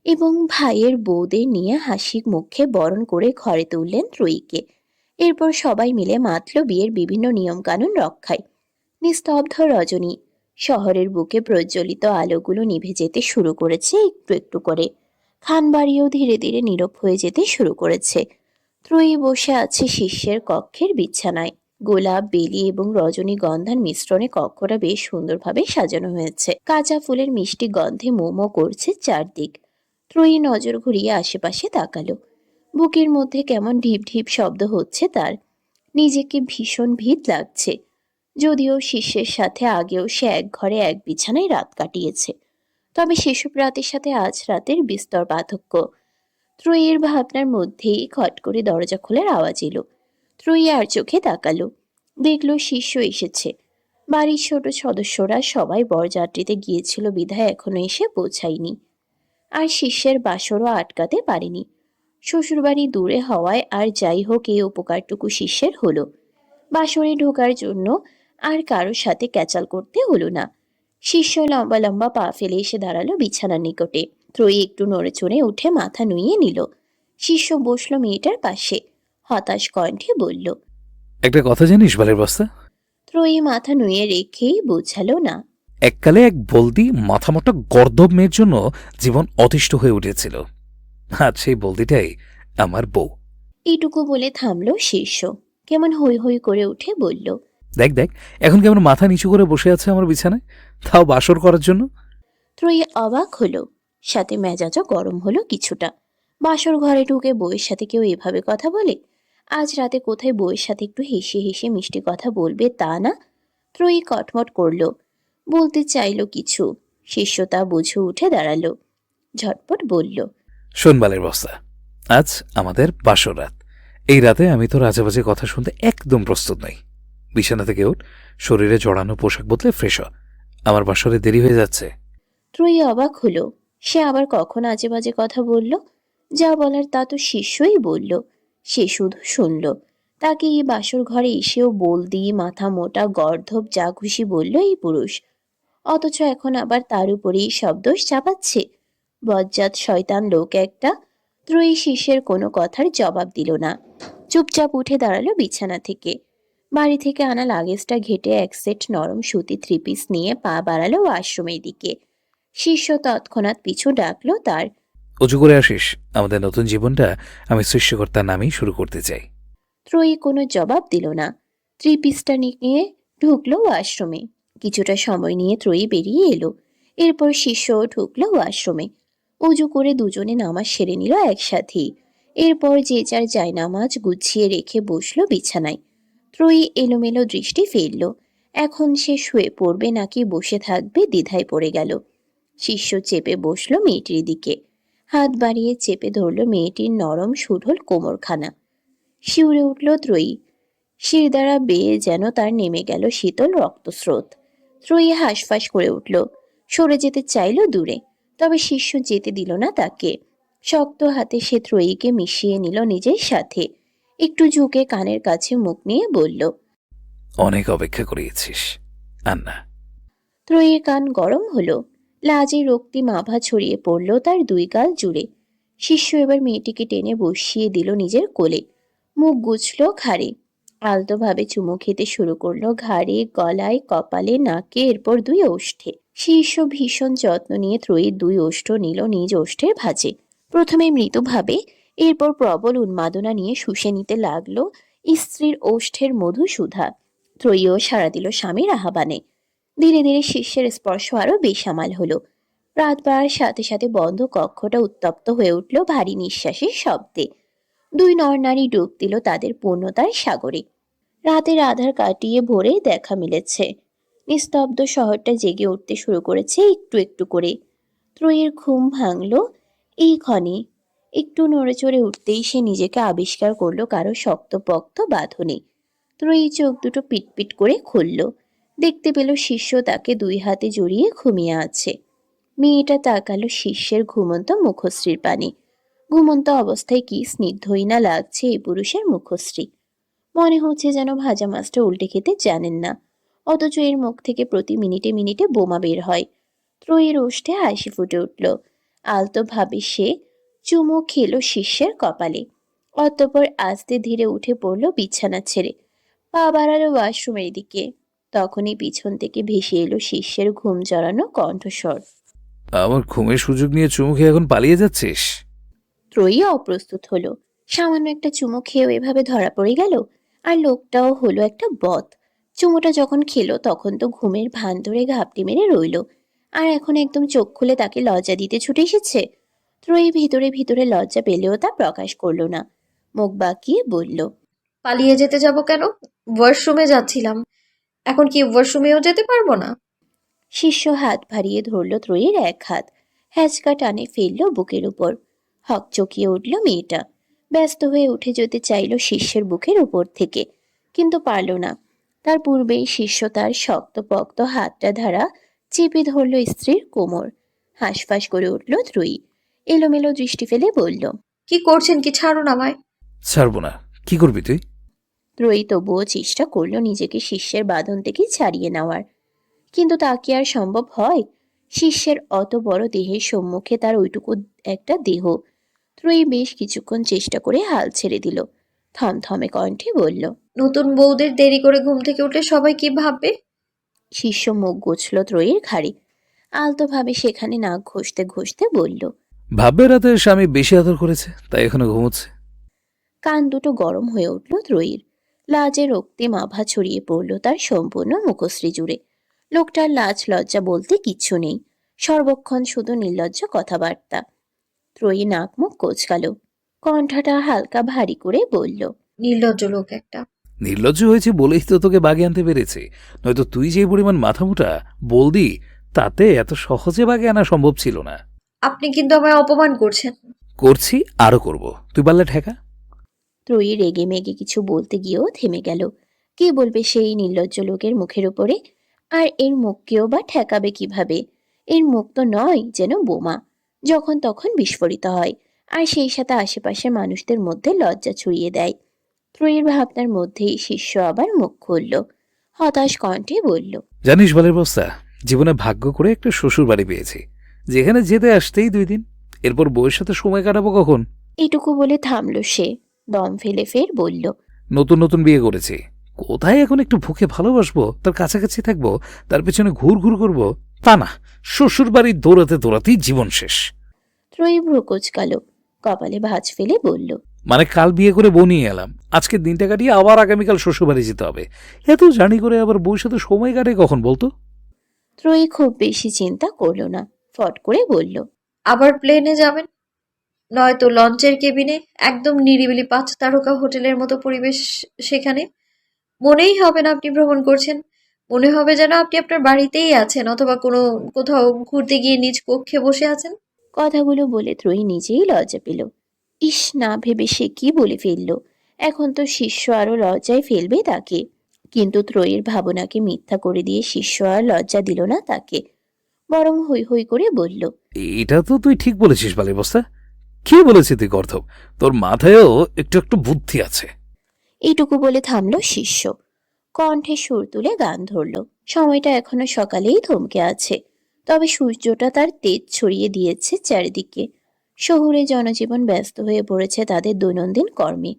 এবং ভাইয়ের বউদের নিয়ে হাসি মুখে বরণ করে ঘরে তুললেন ত্রয়ীকে। এরপর সবাই মিলে মাতল বিয়ের বিভিন্ন নিয়মকানুন রক্ষায়। নিস্তব্ধ রজনী। শহরের বুকে প্রজ্বলিত আলোগুলো নিভে যেতে শুরু করেছে একটু একটু করে। খানবাড়িও ধীরে ধীরে নীরব হয়ে যেতে শুরু করেছে। ত্রয়ী বসে আছে শিষ্যের কক্ষের বিছানায়। গোলাপ, বেলি এবং রজনীগন্ধার মিশ্রণে কক্ষটা বেশ সুন্দরভাবে সাজানো হয়েছে। কাঁচা ফুলের মিষ্টি গন্ধে মোমো করছে চারদিক। ত্রয়ী নজর ঘুরিয়ে আশেপাশে তাকালো। বুকের মধ্যে কেমন ঢিপ ঢিপ শব্দ হচ্ছে তার। নিজেকে ভীষণ ভীত লাগছে। যদিও শিষ্যের সাথে আগেও সে এক ঘরে এক বিছানায় রাত কাটিয়েছে, তবে সেসব রাতের সাথে আজ রাতের বিস্তর পার্থক্য। ত্রয়ীর ভাবনার মধ্যেই খট করে দরজা খোলার আওয়াজ এলো। ত্রয়ী আর চোখে তাকালো। দেখলো শিষ্য এসেছে। বাড়ির ছোট সদস্যরা সবাই বরযাত্রীতে গিয়েছিল বিধায় এখনো এসে পৌঁছায়নি। আর শিষ্যের বাসরও আটকাতে পারেনি। শ্বশুরবাড়ি দূরে হওয়ায় আর যাই হোক এই উপকারটুকু শিষ্যের হলো। বাসরে ঢোকার জন্য আর কারোর সাথে ক্যাচাল করতে হলো না। শিষ্য লম্বা লম্বা পা ফেলে এসে দাঁড়ালো বিছানার নিকটে। ত্রয়ী একটু নড়ে চড়ে উঠে মাথা নুইয়ে নিল। শিষ্য বসলো মেয়েটার পাশে। হতাশ কণ্ঠে বলল। একটা কথা জানিস বালের বস্তা? ত্রয়ী মাথা নুয়ে রেখেই বোঝালো না। এককালে এক বলদি মাথামোটা গর্দব মেয়ের জন্য জীবন অতিষ্ঠ হয়ে উঠেছিল, আজ সেই বলদিটাই আমার বউ। এইটুকু বলে থামলো শীর্ষ। কেমন হৈ হৈ করে উঠে বলল, দেখ দেখ, এখন কেমন মাথা নিচু করে বসে আছে আমার বিছানায়, তাও বাসর করার জন্য। ত্রয়ী অবাক হলো, সাথে মেজাজও গরম হলো কিছুটা। বাসর ঘরে ঢুকে বউয়ের সাথে কেউ এভাবে কথা বলে? আজ রাতে কোথায় বউয়ের সাথে একটু হেসে হেসে মিষ্টি কথা বলবে তা না? ত্রয়ী কটমট করল, বলতে চাইল কিছু। শিষ্য তা বুঝে উঠে দাঁড়ালো, ঝটপট বলল, শোনবালের বস্তা, আজ আমাদের বাসর রাত। এই রাতে আমি তো রাজাবাজে কথা শুনতে একদম প্রস্তুত নই। বিছানা থেকে উঠ, শরীরে জড়ানো পোশাক বদলে ফ্রেশ হ, আমার বাসরে দেরি হয়ে যাচ্ছে। ত্রয়ী অবাক হলো, সে আবার কখন আজে বাজে কথা বলল? যা বলার তা তো শিষ্যই বলল। সে শুধু শুনল। তাকে এই বাসর ঘরে এসেও বলদি, মাথা মোটা, গর্ধব যা খুশি বলল এই পুরুষ। অথচ এখন আবার তার উপরেই সব দোষ চাপাচ্ছে। বজ্জাত শয়তান লোক একটা। ত্রয়ী শিষ্যের কোনো কথার জবাব দিল না, চুপচাপ উঠে দাঁড়ালো বিছানা থেকে। বাড়ি থেকে আনা লাগেজটা ঘেটে এক সেট নরম সুতি থ্রি পিস নিয়ে পা বাড়ালো ওয়াশরুমের দিকে। শিষ্য তৎক্ষণাৎ পিছু ডাকলো তার। উঁচু করে আসিস, আমাদের নতুন জীবনটা আমি সৃষ্টিকর্তার নামেই শুরু করতে চাই। ত্রয়ী কোনো জবাব দিল না। থ্রি পিসটা নিয়ে ঢুকলো ওয়াশরুমে। কিছুটা সময় নিয়ে ত্রয়ী বেরিয়ে এলো। এরপর শিষ্যও ঢুকলো ওয়াশরুমে। উজু করে দুজনে নামাজ সেরে নিল একসাথেই। এরপর যে যার জায়নামাজ গুছিয়ে রেখে বসলো বিছানায়। ত্রয়ী এলোমেলো দৃষ্টি ফেলল। এখন সে শুয়ে পড়বে নাকি বসে থাকবে দ্বিধায় পড়ে গেল। শিষ্য চেপে বসলো মেয়েটির দিকে, হাত বাড়িয়ে চেপে ধরল মেয়েটির নরম সুঢল কোমরখানা। শিউরে উঠল ত্রয়ী। শির দ্বারা বেয়ে যেন তার নেমে গেল শীতল রক্তস্রোত। ত্রয়ী হাঁসফাঁস করে উঠল, সরে যেতে চাইল দূরে, তবে শিষ্য যেতে দিল না তাকে। শক্ত হাতে সে ত্রয়ীকে মিশিয়ে নিল নিজের সাথে। একটু ঝুঁকে কানের কাছে মুখ নিয়ে বলল, অনেক অপেক্ষা করিয়েছিস আন্না। ত্রয়ীর কান গরম হলো, লাজে রক্তিম আভা ছড়িয়ে পড়ল তার দুই গাল জুড়ে। শিষ্য এবার মেয়েটিকে টেনে বসিয়ে দিল নিজের কোলে, মুখ গুছল ঘাড়ে, আলতোভাবে চুমু খেতে শুরু করলো ঘাড়ে, গলায়, কপালে, নাকে, এরপর দুই ওষ্ঠে। শিষ্য ভীষণ যত্ন নিয়ে ত্রয়ীর দুই ওষ্ঠ নিল নিজ ওষ্ঠের ভাঁজে। প্রথমে মৃদুভাবে, এরপর প্রবল উন্মাদনা নিয়ে শুষে নিতে লাগলো স্ত্রীর ওষ্ঠের মধু সুধা। ত্রয়ীও সাড়া দিল স্বামীর আহ্বানে। ধীরে ধীরে শিষ্যের স্পর্শ আরো বেসামাল হলো। রাত বাড়ার সাথে সাথে বন্ধ কক্ষটা উত্তপ্ত হয়ে উঠল ভারী নিঃশ্বাসের শব্দে। দুই নরনারী ডুব দিল তাদের পূর্ণতার সাগরে। রাতের আধার কাটিয়ে ভোরে দেখা মিলেছে। নিস্তব্ধ শহরটা জেগে উঠতে শুরু করেছে একটু একটু করে। ত্রয়ীর ঘুম ভাঙল এই ক্ষণে। একটু নড়ে চড়ে উঠতেই সে নিজেকে আবিষ্কার করলো কারো শক্তপোক্ত বাঁধনে। ত্রয়ী চোখ দুটো পিটপিট করে খুলল। দেখতে পেল শিষ্য তাকে দুই হাতে জড়িয়ে ঘুমিয়ে আছে। মেয়েটা তাকালো শিষ্যের ঘুমন্ত মুখশ্রীর পানে। ঘুমন্ত অবস্থায় কি স্নিগ্ধই না লাগছে এই পুরুষের মুখশ্রী। মনে হচ্ছে যেন ভাজা মাছটা উল্টে খেতে জানেন না, অথচ এর মুখ থেকে প্রতি মিনিটে মিনিটে বোমা বের হয়। ত্রয়ীর ওষ্ঠে হাসি ফুটে উঠল। আলতো ভাবে সে চুমু খেলো শিষ্যের কপালে। অতঃপর আস্তে ধীরে উঠে পড়ল বিছানা ছেড়ে, পা বাড়ালো ওয়াশরুমের দিকে। তখনই পিছন থেকে ভেসে এলো শিষ্যের ঘুম জড়ানো কণ্ঠস্বর, আমার ঘুমের সুযোগ নিয়ে চুমু খেয়ে এখন পালিয়ে যাচ্ছিস? ত্রয়ী অপ্রস্তুত হলো। সামান্য একটা চুমু খেয়েও এভাবে ধরা পড়ে গেল। আর লোকটাও হলো একটা বদ। চুমুটা যখন খেলো তখন তো ঘুমের ভান ধরে ঘাপটি মেরে রইল, আর এখন একদম চোখ খুলে তাকে লজ্জা দিতে ছুটে এসেছে। ত্রয়ী ভিতরে ভিতরে লজ্জা পেলেও তা প্রকাশ করলো না। মুখ বাঁকিয়ে বলল, পালিয়ে যেতে যাব কেন? ওয়াশরুমে যাচ্ছিলাম, এখন কি ওয়াশরুমেও যেতে পারবো না? শিষ্য হাত ভারিয়ে ধরল ত্রয়ীর এক হাত, হ্যাচকা টানে ফেলল বুকের উপর। হক চকিয়ে উঠল মেয়েটা। ব্যস্ত হয়ে উঠে যেতে চাইল শিষ্যের বুকের উপর থেকে, কিন্তু পারল না। তার পূর্বেই শিষ্য তার শক্তপোক্ত হাতটা ধারা চেপে ধরল স্ত্রীর কোমর। হাঁসফাঁস করে উঠল ত্রয়ী, এলোমেলো দৃষ্টি ফেলে বলল, কি করছেন? কি ছাড়ুন আমায়। ছাড়বো না। কি করবি তুই? ত্রয়ী তবুও চেষ্টা করলো নিজেকে শিষ্যের বাঁধন থেকে ছাড়িয়ে নেওয়ার, কিন্তু তা কি আর সম্ভব হয়? শিষ্যের অত বড় দেহের সম্মুখে তার ওইটুকু একটা দেহ। ত্রয়ী বেশ কিছুক্ষণ চেষ্টা করে হাল ছেড়ে দিল। থমথমে কণ্ঠে বলল। নতুন বউদের দেরি করে ঘুম থেকে উঠলে সবাই কি ভাববে? শিষ্য মুখ গুছল ত্রয়ীর ঘাড়ে, আলতোভাবে সেখানে নাক ঘষতে ঘষতে বলল। ভাববে রাতে স্বামী বেশি আদর করেছে, তাই এখনো ঘুমোচ্ছে। কান দুটো গরম হয়ে উঠল ত্রয়ীর। লাজে রক্তিম আভা ছড়িয়ে পড়ল তার সম্পূর্ণ মুখশ্রী জুড়ে। লোকটার লাজ লজ্জা বলতে কিচ্ছু নেই, সর্বক্ষণ শুধু নির্লজ্জ কথাবার্তা। ত্রয়ী নাক মুখ কোচকাল, কণ্ঠটা হালকা ভারী করে বলল। নির্লজ্জ লোক একটা। নির্লজ্জ হয়েছে বলেই তো তোকে বাগে আনতে পেরেছে, নয়তো তুই যে পরিমাণ মাথামোটা বলদি, তাতে এত সহজে বাগে আনা সম্ভব ছিল না। আপনি কিন্তু আমায় অপমান করছেন। করছি, আরো করব, তুই পারলে ঠেকা। ত্রয়ী রেগে মেগে কিছু বলতে গিয়েও থেমে গেল। কি বলবে সেই নির্লজ্জ লোকের মুখের উপরে? আর এর মুখকেও বা ঠেকাবে কিভাবে? এর মুখ তো নয় যেন বোমা, যখন তখন বিস্ফোরিত হয়, আর সেই সাথে আশেপাশের মানুষদের মধ্যে লজ্জা ছড়িয়ে দেয়। ত্রয়ীর ভাবনার মধ্যেই শিষ্য আবার মুখ খুলল, হতাশ কণ্ঠে বলল। জানিস বালের বস্তা, জীবনে ভাগ্য করে একটা শ্বশুর বাড়ি পেয়েছি, যেখানে যেতে আসতেই 2 দিন, এরপর বউয়ের সাথে সময় কাটাবো কখন? এটুকু বলে থামল সে, দম ফেলে ফের বলল। নতুন নতুন বিয়ে করেছি, কোথায় এখন একটু ভুকে ভালোবাসবো, তার কাছাকাছি থাকবো, তার পেছনে ঘুর ঘুর করবো, তা না, শ্বশুর বাড়ি দৌড়াতে দৌড়াতেই জীবন শেষ। ত্রয়ী ভ্রু কোচকাল, কপালে ভাঁজ ফেলে বলল। মানে কাল বিয়ে করে বউ নিয়ে এলাম, আজকের দিনটা কাটিয়ে আবার আগামীকাল শ্বশুর বাড়ি যেতে হবে, এত জার্নি করে আবার বউর সাথে সময় কাটে কখন বলতো? ত্রয়ী খুব বেশি চিন্তা করল না, ফট করে বলল। আবার প্লেনে যাবেন, নয়তো লঞ্চের কেবিনে, একদম নিরিবিলি 5 তারকা হোটেলের মতো পরিবেশ। সেখানে মনেই হবে না আপনি ভ্রমণ করছেন। মনে হবে যেন আপনি আপনার বাড়িতেই আছেন, অথবা কোথাও ঘুরতে গিয়ে নিজ কক্ষে বসে আছেন। কথাগুলো বলে ত্রয়ী নিজেই লজ্জা পেল। ইস, না ভেবে সে কি বলে ফেলল। এখন তো শিষ্য আরো লজ্জায় ফেলবে তাকে। কিন্তু ত্রয়ীর ভাবনাকে মিথ্যা করে দিয়ে শিষ্য আর লজ্জা দিল না তাকে, বরং হৈ হৈ করে বলল। এটা তো তুই ঠিক বলেছিস বালের বস্তা, কি বলেছি তুই গর্ধব, তোর মাথায়ও একটু একটু বুদ্ধি আছে। এইটুকু বলে থামল শিষ্য, কণ্ঠে সুর তুলে গান ধরল। সময়টা এখনো সকালেই থমকে আছে, তবে সূর্যটা তার তেজ ছড়িয়ে দিয়েছে চারিদিকে। শহুরে জনজীবন ব্যস্ত হয়ে পড়েছে তাদের দৈনন্দিন কর্মে।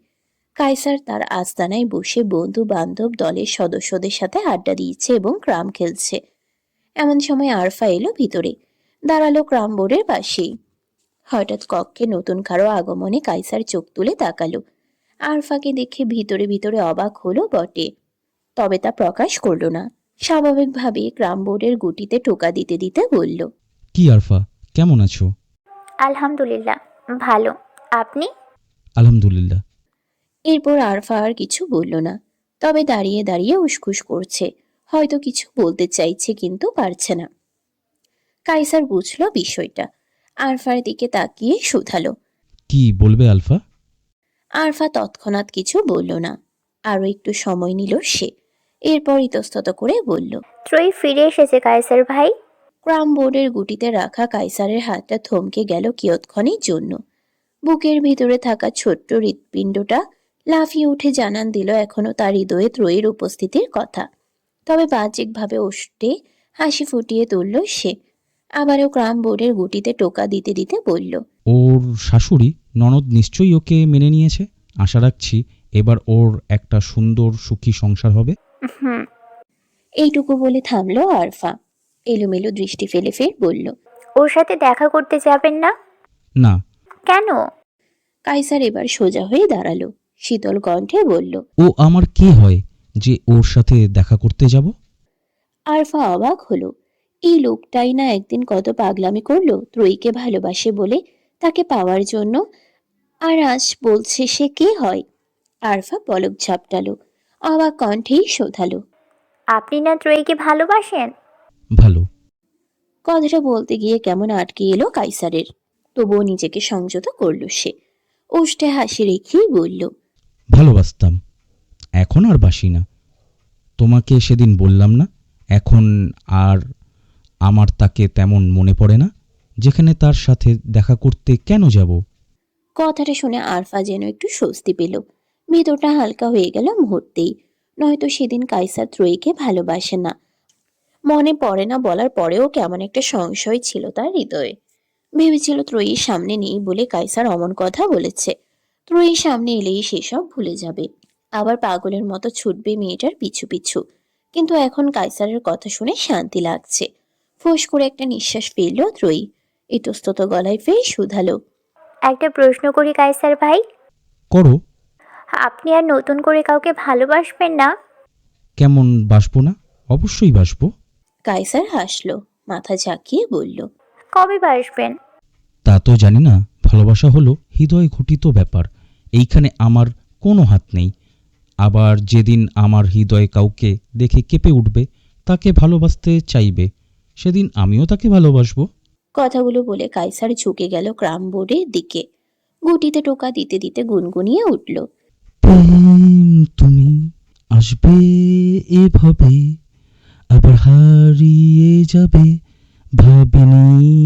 কায়সার তার আস্তানায় বসে বন্ধু বান্ধব দলের সদস্যদের সাথে আড্ডা দিয়েছে এবং ক্রাম খেলছে। এমন সময় আরফা এলো ভিতরে, দাঁড়ালো ক্রাম বোর্ডের পাশেই। হঠাৎ কক্ষে নতুন কারো আগমনে কায়সার চোখ তুলে তাকালো। আরফাকে দেখে ভিতরে ভিতরে অবাক হলো বটে, তবে তা প্রকাশ করল না। স্বাভাবিকভাবে ক্রাম বোর্ডের গুটিতে টোকা দিতে দিতে বলল। কি আরফা, কেমন আছো? আলহামদুলিল্লাহ, ভালো। আপনি? আলহামদুলিল্লাহ। এরপর আরফা আর কিছু বলল না, তবে দাঁড়িয়ে দাঁড়িয়ে উসখুস করছে, হয়তো কিছু বলতে চাইছে কিন্তু পারছে না। কাইসার বুঝলো বিষয়টা, আরফার দিকে তাকিয়ে শুধালো। কি বলবে আলফা? আরফা তৎক্ষণাৎ কিছু বলল না, আরো একটু সময় নিল সে। এরপর ইতস্তত করে বলল। ত্রয়ী ফিরে এসেছে কায়সার ভাই। ক্রাম বোর্ডের গুটিতে রাখা কাইসারের হাতটা থমকে গেল কিয়ৎক্ষণের জন্য। বুকের ভিতরে থাকা ছোট্ট হৃৎপিণ্ডটা লাফিয়ে উঠে জানান দিল এখনো তার হৃদয়ে ত্রয়ীর উপস্থিতির কথা। তবে বাহ্যিকভাবে ওষ্ঠে হাসি ফুটিয়ে তুলল সে। আবারও ক্রাম বোর্ডের গুটিতে টোকা দিতে দিতে বলল। ওর শাশুড়ি ননদ নিশ্চয়ই ওকে মেনে নিয়েছে, আশা রাখছি এবার ওর একটা সুন্দর সুখী সংসার হবে। হুম। এইটুকু বলে থামলো আরফা, এলোমেলো দৃষ্টি ফেলে ফের বলল। ওর সাথে দেখা করতে যাবেন না? না। কেন? কাইসার এবার সোজা হয়ে দাঁড়ালো, শীতল কণ্ঠে বলল। ও আমার কে হয় যে ওর সাথে দেখা করতে যাব? আরফা অবাক হলো, এই লোকটাই না একদিন কত পাগলামি করলো ত্রয়ীকে ভালোবাসে বলে তাকে পাওয়ার জন্য, আর আজ বলছে সে কে হয়। আরফা পলক ঝাপটালো, অবাক কণ্ঠেই শোধালো। আপনি না ত্রয়ীকে ভালোবাসেন? ভালো। কথাটা বলতে গিয়ে কেমন আটকে এলো কাইসারের, তবুও নিজেকে সংযত করল সে। ওষ্ঠে হাসি রেখেই বলল। ভালোবাসতাম, এখন আর বাসি না। তোমাকে সেদিন বললাম না, এখন আর আমার তাকে তেমন মনে পড়ে না, যেখানে তার সাথে দেখা করতে কেন যাব? কথাটা শুনে আরফা যেন একটু স্বস্তি পেল, ভেতরটা হালকা হয়ে গেল মুহূর্তেই। নয়তো সেদিন কাইসার ত্রয়ীকে ভালোবাসে না, মনে পড়ে না বলার পরেও কেমন একটা সংশয় ছিল তার হৃদয়ে। ভেবেছিল ত্রয়ীর সামনে নেই বলে কাইসার অমন কথা বলেছে। ত্রয়ীর সামনে এলেই সেসব ভুলে যাবে, আবার পাগলের মতো ছুটবে মেয়েটার পিছু পিছু। কিন্তু এখন কাইসারের কথা শুনে শান্তি লাগছে। ফোঁস করে একটা নিঃশ্বাস ফেলল ত্রয়ী। ইতস্তত গলায় ফের শুধালো, একটা প্রশ্ন করি কায়সার ভাই, করো। আপনি আর নতুন করে কাউকে ভালোবাসবেন না? কেমন বাসবো না? অবশ্যই বাসবো। কাইসার হাসলো, মাথা ঝাঁকিয়ে বলল, কবে বাসবেন? তা তো জানি না। ভালোবাসা হলো হৃদয় ঘটিত ব্যাপার, এইখানে আমার কোনো হাত নেই। আবার যেদিন আমার হৃদয় কাউকে দেখে কেঁপে উঠবে, তাকে ভালোবাসতে চাইবে, সেদিন আমিও তাকে ভালোবাসবো। কথাগুলো বলে কাইসার ঝুঁকে গেল ক্রাম বোর্ডের দিকে। গুটিতে টোকা দিতে দিতে গুনগুনিয়ে উঠল, প্রেম তুমি আসবে এভাবে, আবার হারিয়ে যাবে, ভাবিনি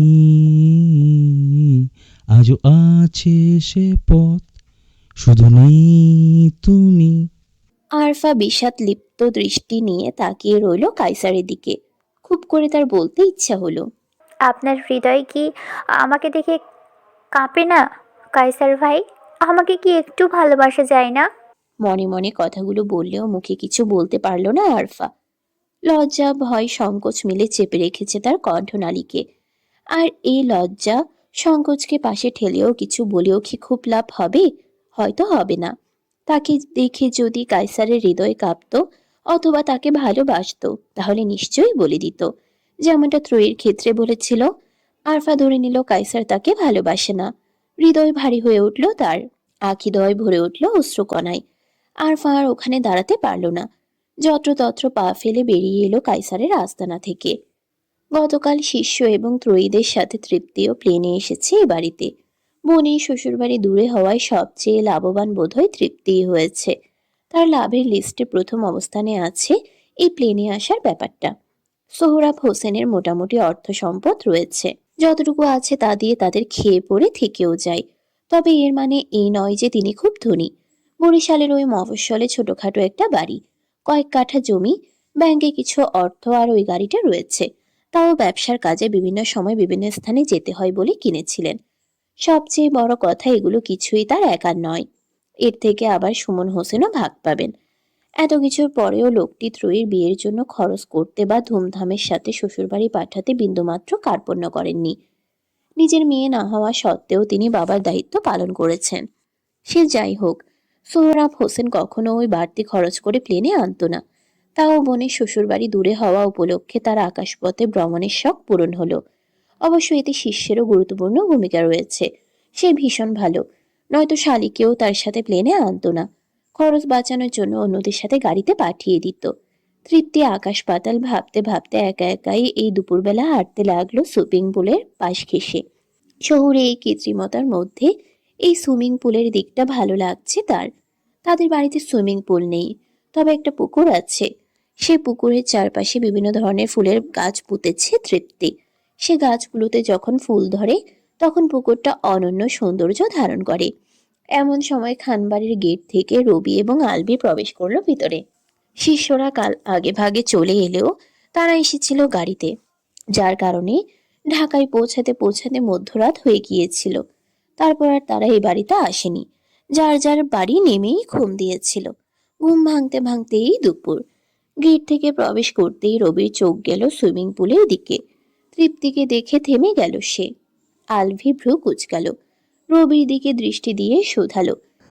আজও আছে সে পথ, শুধু নেই তুমি। আরফা বিষাদ লিপ্ত দৃষ্টি নিয়ে তাকিয়ে রইল কাইসারের দিকে। খুব করে তার বলতে ইচ্ছা হলো, আপনার হৃদয় কি আমাকে দেখে কাঁপে না কায়সার ভাই? আমাকে কি একটু ভালোবাসা যায় না? মনে মনে কথাগুলো বললেও মুখে কিছু বলতে পারল না আরফা। লজ্জা ভয় সংকোচ মিলে চেপে রেখেছে তার কণ্ঠনালীকে। আর এই লজ্জা সংকোচকে পাশে ঠেলেও কিছু বলেও কি খুব লাভ হবে? হয়তো হবে না। তাকে দেখে যদি কাইসারের হৃদয় কাঁপতো অথবা তাকে ভালোবাসতো, তাহলে নিশ্চয়ই বলে দিত, যেমনটা ত্রয়ীর ক্ষেত্রে বলেছিল। আরফা ধরে নিল কাইসার তাকে ভালোবাসে না। হৃদয় ভারী হয়ে উঠল তার, আখিদয় ভরে উঠল অশ্রুকণায়। আরফা আর ওখানে দাঁড়াতে পারল না, যত্রতত্র পা ফেলে বেরিয়ে এলো কাইসারের আস্তানা থেকে। গতকাল শিষ্য এবং ত্রয়ীদের সাথে তৃপ্তিও প্লেনে এসেছে এ বাড়িতে। বোনের শ্বশুরবাড়ি দূরে হওয়ায় সবচেয়ে লাভবান বোধহয় তৃপ্তিই হয়েছে। তার লাভের লিস্টে প্রথম অবস্থানে আছে এই প্লেনে আসার ব্যাপারটা। সোহরাব হোসেনের মোটামুটি অর্থ সম্পদ রয়েছে, যতটুকু আছে তা দিয়ে তাদের খেয়ে পড়ে থেকেও যায়। তবে এর মানে এই নয় যে তিনি খুব ধনী। বরিশালের ওই মফস্বলে ছোটখাটো একটা বাড়ি, কয়েক কাঠা জমি, ব্যাংকে কিছু অর্থ আর ওই গাড়িটা রয়েছে। তাও ব্যবসার কাজে বিভিন্ন সময় বিভিন্ন স্থানে যেতে হয় বলে কিনেছিলেন। সবচেয়ে বড় কথা, এগুলো কিছুই তার একার নয়। এর থেকে আবার সুমন হোসেনও ভাগ পাবেন। এত কিছুর পরেও লোকটি ত্রয়ীর বিয়ের জন্য খরচ করতে বা ধুমধামের সাথে শ্বশুরবাড়ি পাঠাতে বিন্দুমাত্র কার্পণ্য করেননি। নিজের মেয়ে না হওয়া সত্ত্বেও তিনি বাবার দায়িত্ব পালন করেছেন। সে যাই হোক, সোহরাব হোসেন কখনো ওই বাড়তি খরচ করে প্লেনে আনতো না। তাও বোনের শ্বশুরবাড়ি দূরে হওয়া উপলক্ষে তার আকাশপথে ভ্রমণের শখ পূরণ হলো। অবশ্য এতে শিষ্যেরও গুরুত্বপূর্ণ ভূমিকা রয়েছে। সে ভীষণ ভালো, নয়তো শালিকেও তার সাথে প্লেনে আনতো না। খরচ বাঁচানোর জন্য অন্যদের সাথে গাড়িতে পাঠিয়ে দিত। তৃপ্তি আকাশ পাতাল ভাবতে ভাবতে একা একাই এই দুপুরবেলা হাঁটতে লাগলো সুইমিং পুলের পাশ ঘেঁষে। শহুরে এই কৃত্রিমতার মধ্যে এই সুইমিং পুলের দিকটা ভালো লাগছে তার। তাদের বাড়িতে সুইমিং পুল নেই, তবে একটা পুকুর আছে। সে পুকুরের চারপাশে বিভিন্ন ধরনের ফুলের গাছ পুঁতেছে তৃপ্তি। সে গাছগুলোতে যখন ফুল ধরে তখন পুকুরটা অনন্য সৌন্দর্য ধারণ করে। এমন সময় খানবাড়ির গেট থেকে রবি এবং আলবি প্রবেশ করলো ভিতরে। শিষ্যরা কাল আগে ভাগে চলে এলেও তারা এসেছিল গাড়িতে, যার কারণে ঢাকায় পৌঁছাতে পৌঁছাতে মধ্যরাত হয়ে গিয়েছিল। তারপর আর তারা এই বাড়িতে আসেনি। যার যার বাড়ি নেমেই ঘুম দিয়েছিল। ঘুম ভাঙতে ভাঙতেই দুপুর। গেট থেকে প্রবেশ করতেই রবির চোখ গেল সুইমিং পুলের দিকে। তৃপ্তিকে দেখে থেমে গেল সে। আলভি ভ্রু কুচকাল, রবির দিকে দৃষ্টি দিয়ে শুধালো,